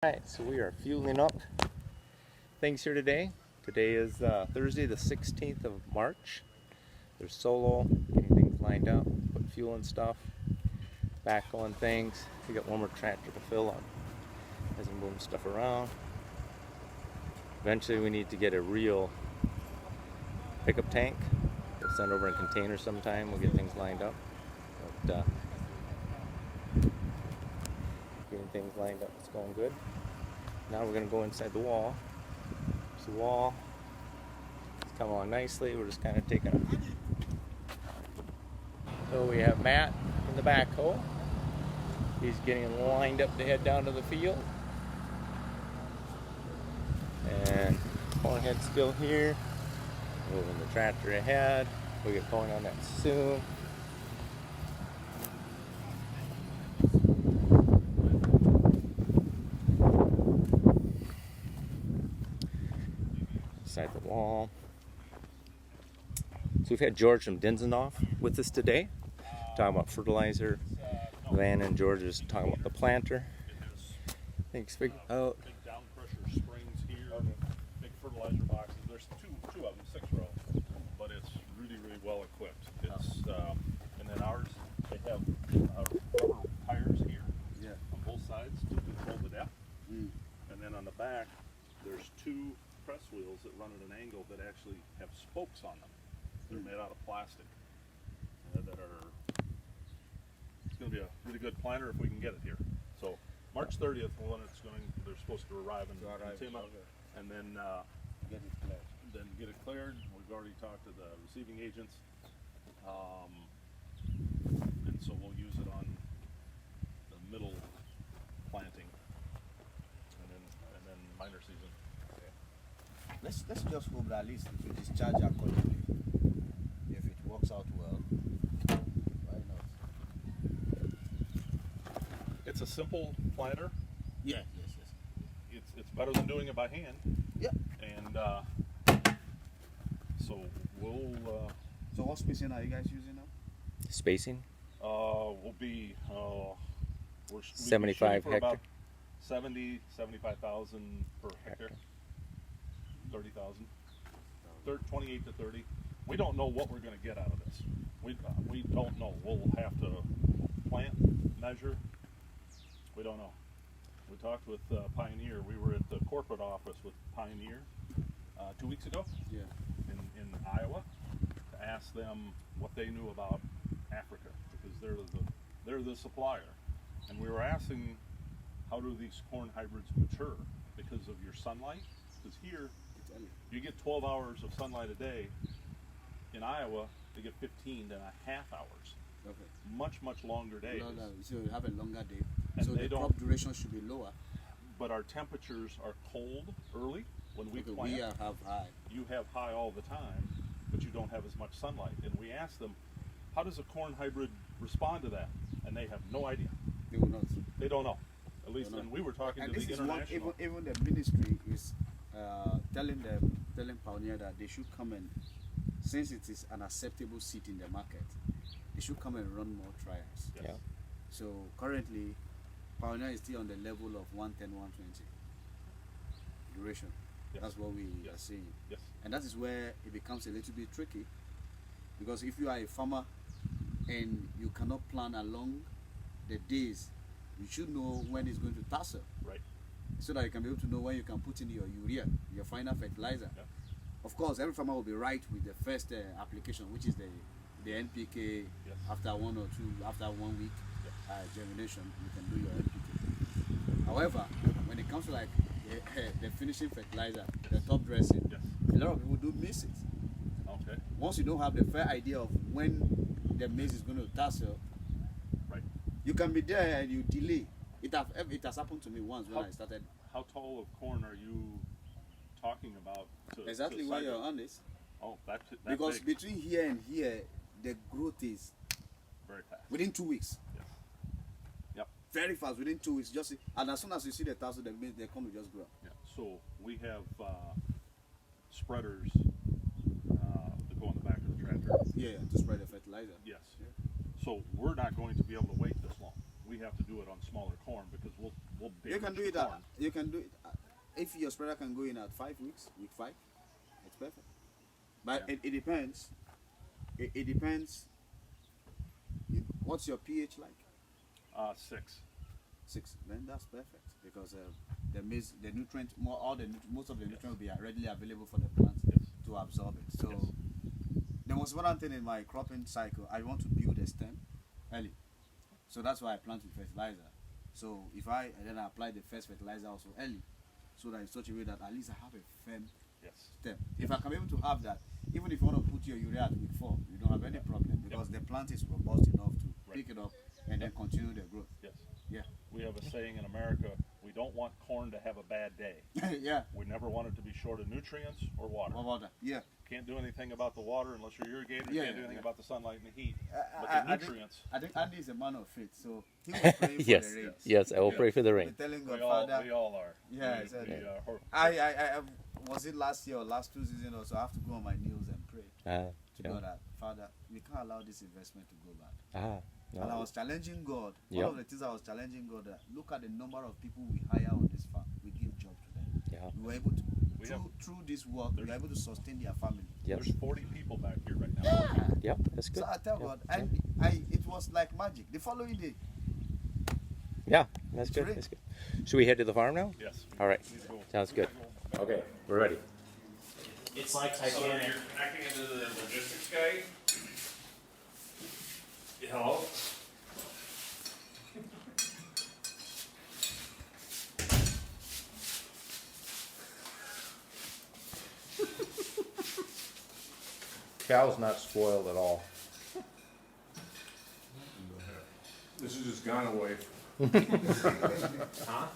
Alright, so we are fueling up things here today. Today is Thursday the 16th of March. There's solo, getting things lined up, put fuel and stuff, backhoe and things. We got one more tractor to fill up as we move stuff around. Eventually we need to get a real pickup tank. We'll send over in containers sometime. We'll get things lined up. But getting things lined up, it's going good. Now we're going to go inside the wall. So the wall is coming along nicely. We're just kind of taking it. So we have Matt in the backhoe. He's getting lined up to head down to the field. And Cornhead's still here. Moving the tractor ahead. We'll get going on that soon. Inside the wall. So we've had George from Dinsenoff with us today, talking about fertilizer. Van and George is talking about the planter. Thanks. Big down pressure springs here, big fertilizer boxes. There's two of them, 6 row, but it's really well equipped. It's and then ours, they have rubber tires here on both sides to control the depth. And then on the back, there's 2 press wheels that run at an angle that actually have spokes on them. They're made out of plastic. That are. It's going to be a really good planter if we can get it here. So March 30th, when it's going, they're supposed to arrive in Tama, and then get it cleared. Then get it cleared. We've already talked to the receiving agents, and so we'll use it on the middle planting, and then minor season. Let's just hope that at least it will discharge accordingly. If it works out well, why not? It's a simple planter. Yes. It's better than doing it by hand. Yeah. And so we'll. So what spacing are you guys using now? Spacing? We'll be we're 75 for hectare. about 75,000 per hectare. 30,000. 28 to 30. We don't know what we're going to get out of this. We don't know. We'll have to plant, measure. We don't know. We talked with Pioneer. We were at the corporate office with Pioneer 2 weeks ago. Yeah. In Iowa, to ask them what they knew about Africa, because they're the supplier, and we were asking, how do these corn hybrids mature because of your sunlight? Because here you get 12 hours of sunlight a day. In Iowa, they get 15 and a half hours. Okay. Much longer days. So you have a longer day. And so they the don't- crop duration should be lower. But our temperatures are cold early when we Okay, plant. we have high. You have high all the time, but you don't have as much sunlight. And we asked them, how does a corn hybrid respond to that? And they have no idea. They will not. They don't know. At least, They will and we were talking And to this the is what international. even the ministry is telling Pioneer that they should come and, since it is an acceptable seat in the market, they should come and run more trials. Yes. Yeah. So currently, Pioneer is still on the level of 110, 120 duration. Yes. That's what we Yes. are seeing. Yes. And that is where it becomes a little bit tricky, because if you are a farmer and you cannot plan along the days, you should know when it's going to tassel, Right. so that you can be able to know when you can put in your urea, your final fertilizer. Yeah. Of course, every farmer will be right with the first application, which is the NPK. Yes. After 1 or 2, after 1 week Yes. germination, you can do your NPK. However, when it comes to like the finishing fertilizer, the top dressing, Yes. a lot of people do miss it. Okay. Once you don't have the fair idea of when the maize is going to tassel, Right. you can be there and you delay. It has happened to me once when I started. How tall of corn are you talking about? Exactly to where size you're it? on this. Oh, that Because big. between here and here, the growth is Very fast. within 2 weeks. Yes. Yep. Very fast, within 2 weeks. And as soon as you see the tassel, the corn will just grow. Yeah. So we have spreaders that go on the back of the tractor. Yeah, to spread the fertilizer. Yes. Yeah. So we're not going to be able to wait this long. we have to do it on smaller corn because we'll You damage can do the it at, corn. you can do it, if your spreader can go in at 5 weeks, week 5, it's perfect. But Yeah. it depends. It depends. What's your pH like? 6. 6. Then that's perfect because the nutrient, most of the nutrient will be readily available for the plant Yes. to absorb it. So Yes. the most important thing in my cropping cycle, I want to build a stem early. So that's why I plant with fertilizer. So then I apply the first fertilizer also early, so that in such a way that at least I have a firm Yes. stem. If I can be able to have that, even if you want to put your urea at week 4, you don't have any problem because the plant is robust enough to Right. pick it up and then continue the growth. Yes. Yeah. We have a saying in America: we don't want corn to have a bad day. Yeah. We never want it to be short of nutrients or water. What about that? Yeah. Can't do anything about the water unless you're irrigated. Yeah, Can't do yeah, anything yeah. about the sunlight and the heat. But I the think- nutrients, I think Andy is a man of faith, so he was praying for Yes, the rain. yes, I will Yeah. pray for the We're rain. telling God, we all Father, are. Yeah, We- exactly. we, hor- I was it last year or last 2 seasons or so, I have to go on my knees and pray to Yeah. God that, Father, we can't allow this investment to go bad. No. And I was challenging God. Yep. One of the things I was challenging God that look at the number of people we hire on this farm. We give job to them. Yeah. We were able to We through this work, we were able to sustain their family. Yep. There's 40 people back here right now. Yep. That's good. So I tell Yep. God, and it was like magic. The following day, Yeah, that's It's good. great. That's good. Should we head to the farm now? Yes. All right. Need to go. Sounds good. Okay, we're ready. It's like So Titanic. you're connecting into the logistics guy? Hello? Cow's not spoiled at all. This has just gone away. Huh?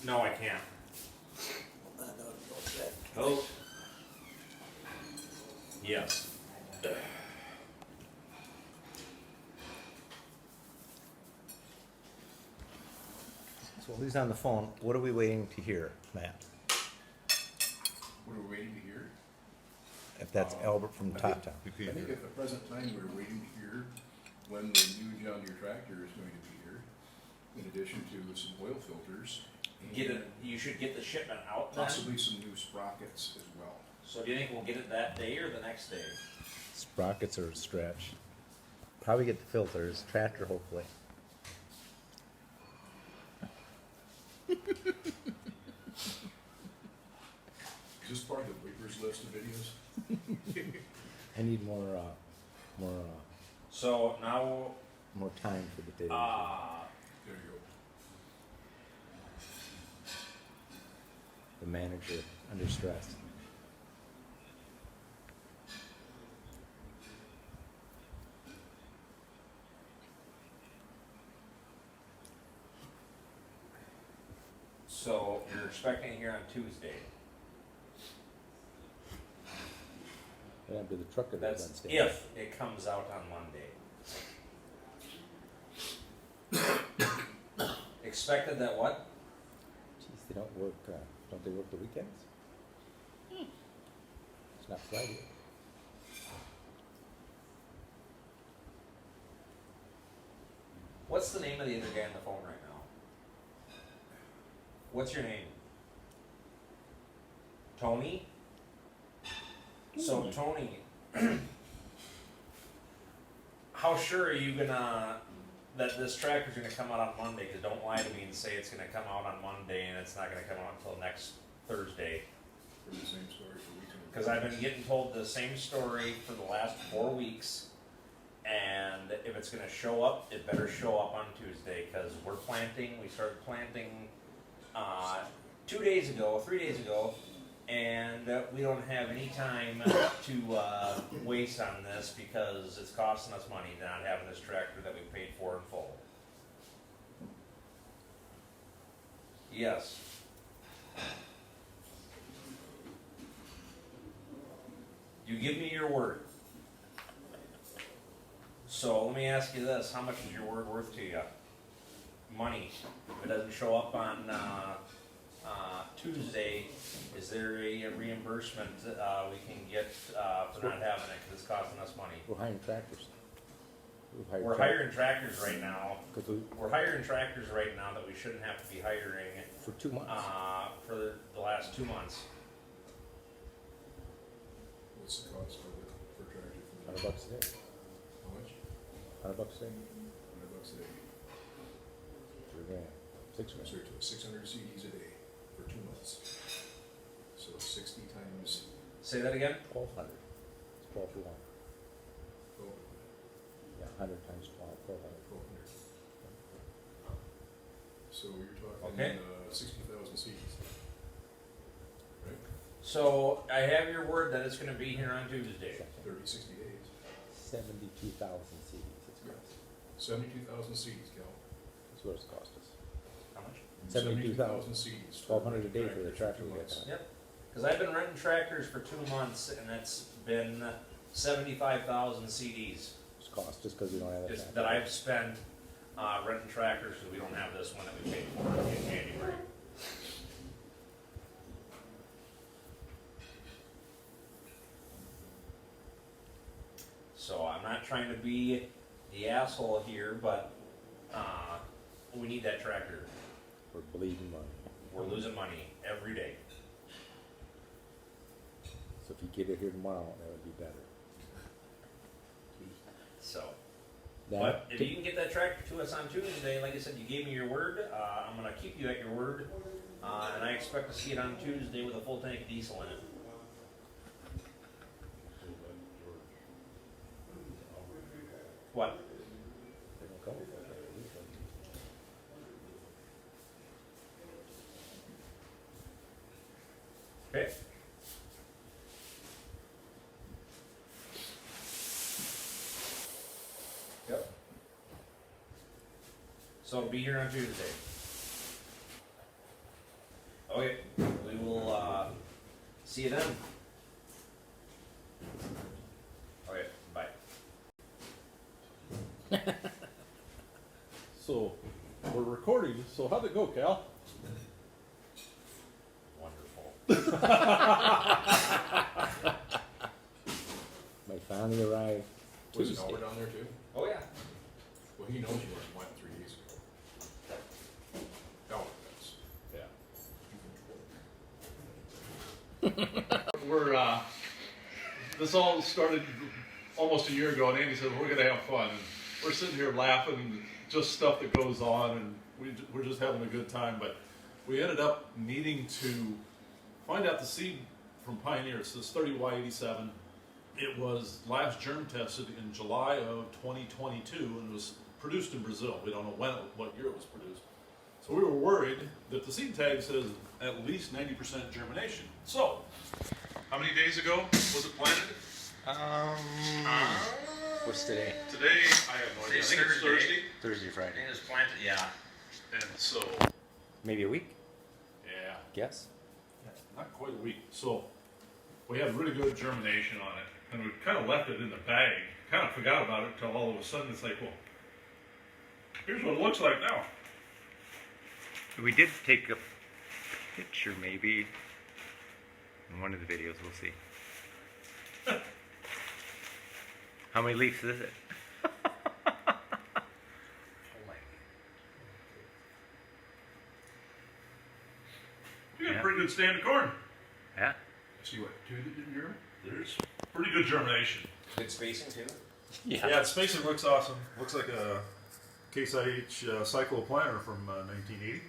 No, I can't. Oh. Yes. So who's on the phone? What are we waiting to hear, Matt? What are we waiting to hear? If that's Albert from Top Town. I think at the present time, we're waiting to hear when the new John Deere tractor is going to be here, in addition to some oil filters. and Get it. You should get the shipment out then. Possibly some new sprockets as well. So do you think we'll get it that day or the next day? Sprockets are a stretch. Probably get the filters, tractor hopefully. Is this part of the Wipers list of videos? I need more So now, time for the data. There you go. The manager under stress. so you're expecting it here on Tuesday. What happened to the trucker that was on That's stage? if it comes out on Monday. Expected that what? Jeez, they don't work. Don't they work the weekends? It's not Friday. What's the name of the other guy on the phone right now? What's your name? Tony? So Tony, how sure are you gonna that this tractor's gonna come out on Monday? Cause don't lie to me and say it's gonna come out on Monday and it's not gonna come out until next Thursday. For the same story for weeks and Cause I've been getting told the same story for the last 4 weeks. And if it's gonna show up, it better show up on Tuesday, cause we're planting, we started planting, 3 days ago, and we don't have any time to, waste on this because it's costing us money not having this tractor that we paid for in full. Yes. You give me your word. So let me ask you this, how much is your word worth to you? Money. If it doesn't show up on Tuesday, is there a reimbursement we can get for not having it because it's costing us money? We're hiring tractors. We're hiring tractors right now. Because we, We're hiring tractors right now that we shouldn't have to be hiring, for 2 months. for the last 2 months. What's the cost for tractor for $100 that? a day. How much? $100 a day. $100 a day. $3,000. $6 So grand. you're 600 CDs a day for 2 months. So 60 times, Say that again? 1,200. It's 12 for 1. oh, Yeah, 100 times 12, 1,200. 1,200. So you're talking, Okay. 60,000 CDs. Right? So I have your word that it's gonna be here on Tuesday. 30, 60 days. 72,000 CDs. It's cost. 72,000 CDs, Cal. That's what it's cost us. How much? 72,000. CDs. 1,200 a day for the tractor for we 2 got. months. Yep. Cause I've been renting tractors for 2 months and it's been 75,000 CDs It's cost just because we don't have that. just tractor. that I've spent, renting tractors, cause we don't have this one that we paid for in January. So I'm not trying to be the asshole here, but, we need that tractor. We're bleeding money. We're losing money every day. So if you get it here tomorrow, that would be better. So, That- but if you can get that tractor to us on Tuesday, like I said, you gave me your word. I'm gonna keep you at your word, and I expect to see it on Tuesday with a full tank of diesel in it. What? They don't come with that. Okay. Yep. So be here on Tuesday. Okay, we will, see you then. Okay, bye. So, we're recording, so how'd it go, Cal? Wonderful. Might finally arrive Was Tuesday. Albert down there too? Oh, yeah. Well, he knows you went 3 days ago. Albert does. We're, this all started almost a year ago, and Andy said, we're gonna have fun. And we're sitting here laughing, just stuff that goes on, and we're just having a good time, but we ended up needing to find out the seed from Pioneer. It's this 30Y87. It was last germ tested in July of 2022, and it was produced in Brazil. We don't know what year it was produced. So we were worried that the seed tag says at least 90% germination. So, how many days ago was it planted? What's today? Today, I have no idea. I think it's Thursday. Thursday, Friday. It is planted, yeah. And so, Maybe a week? yeah, Guess? not quite a week. So, we had really good germination on it. And we kind of left it in the bag. Kind of forgot about it until all of a sudden it's like, well, here's what it looks like now. We did take a picture, maybe, in one of the videos. We'll see. How many leaves is it? You got Yeah. a pretty good stand of corn. Yeah. See what, 2 that didn't germinate? There's pretty good germination. Good spacing too? Yeah. Yeah, the spacing looks awesome. Looks like a Case IH cycloplanter from 1980.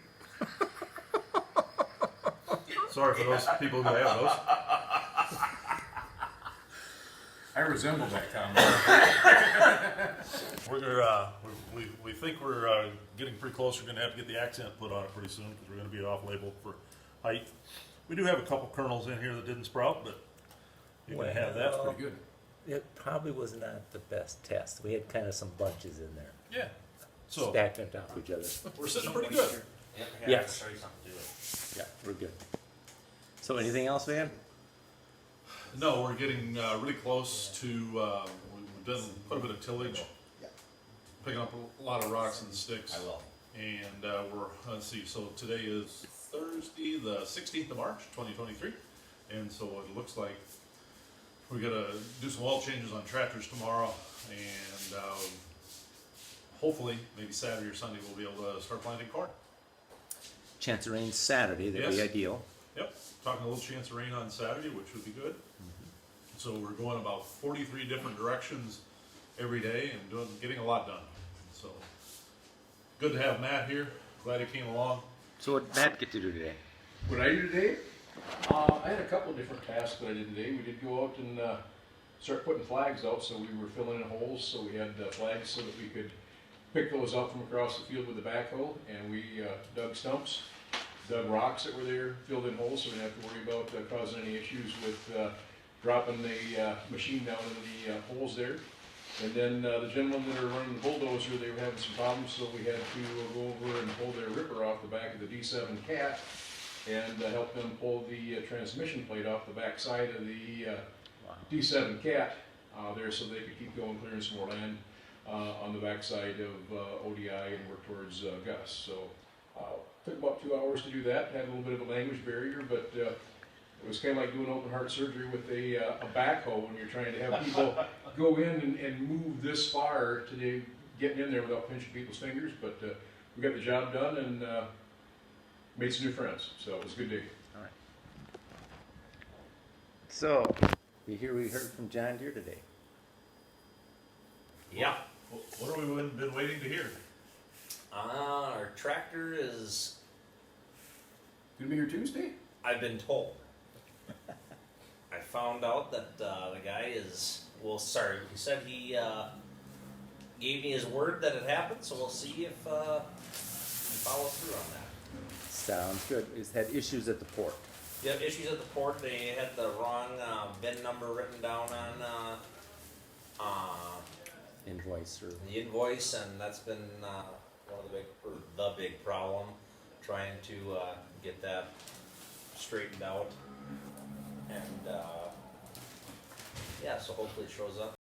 Sorry for those people who have those. I resemble that comment. We think we're getting pretty close. We're going to have to get the accent put on it pretty soon because we're going to be off label for height. We do have a couple kernels in here that didn't sprout, but you can have that. Pretty good. It probably was not the best test. We had kind of some bunches in there, Yeah. So stacked on top of each other. we're sitting pretty good. Yep, Yes. Show you something to it. Yeah, we're good. So anything else, Van? No, we're getting really close to. We've done quite a bit of tillage, picking up a lot of rocks and sticks. I will. And let's see, so today is Thursday, the 16th of March, 2023. And so it looks like we're gonna do some oil changes on tractors tomorrow. And hopefully, maybe Saturday or Sunday, we'll be able to start planting corn. Chance of rain Saturday, that'd be Yes. ideal. Yep, talking a little chance of rain on Saturday, which would be good. So we're going about 43 different directions every day and getting a lot done. So good to have Matt here. Glad he came along. So what did Matt get to do today? What I do today, I had a couple of different tasks that I did today. We did go out and start putting flags out, so we were filling in holes, so we had flags so that we could pick those up from across the field with the backhoe, and we dug stumps, dug rocks that were there, filled in holes, so we didn't have to worry about causing any issues with dropping the machine down into the holes there. And then the gentlemen that are running the bulldozer, they were having some problems, so we had to go over and pull their ripper off the back of the D7 Cat and help them pull the transmission plate off the back side of the D7 Cat there, so they could keep going, clearing some more land on the back side of ODI and work towards Gus. So took about 2 hours to do that. Had a little bit of a language barrier, but it was kind of like doing open heart surgery with a backhoe when you're trying to have people go in and move this far to getting in there without pinching people's fingers. But we got the job done and made some new friends. So it was a good day. All right. So we heard from John Deere today. Yeah. What have we been waiting to hear? Our tractor is, Gonna be here Tuesday? I've been told. I found out that the guy is, well, sorry, he said he gave me his word that it happened, so we'll see if he follows through on that. Sounds good. He's had issues at the port. You have issues at the port, they had the wrong VIN number written down on Invoice or the invoice, and that's been one of the big problem, trying to get that straightened out. And yeah, so hopefully it shows up.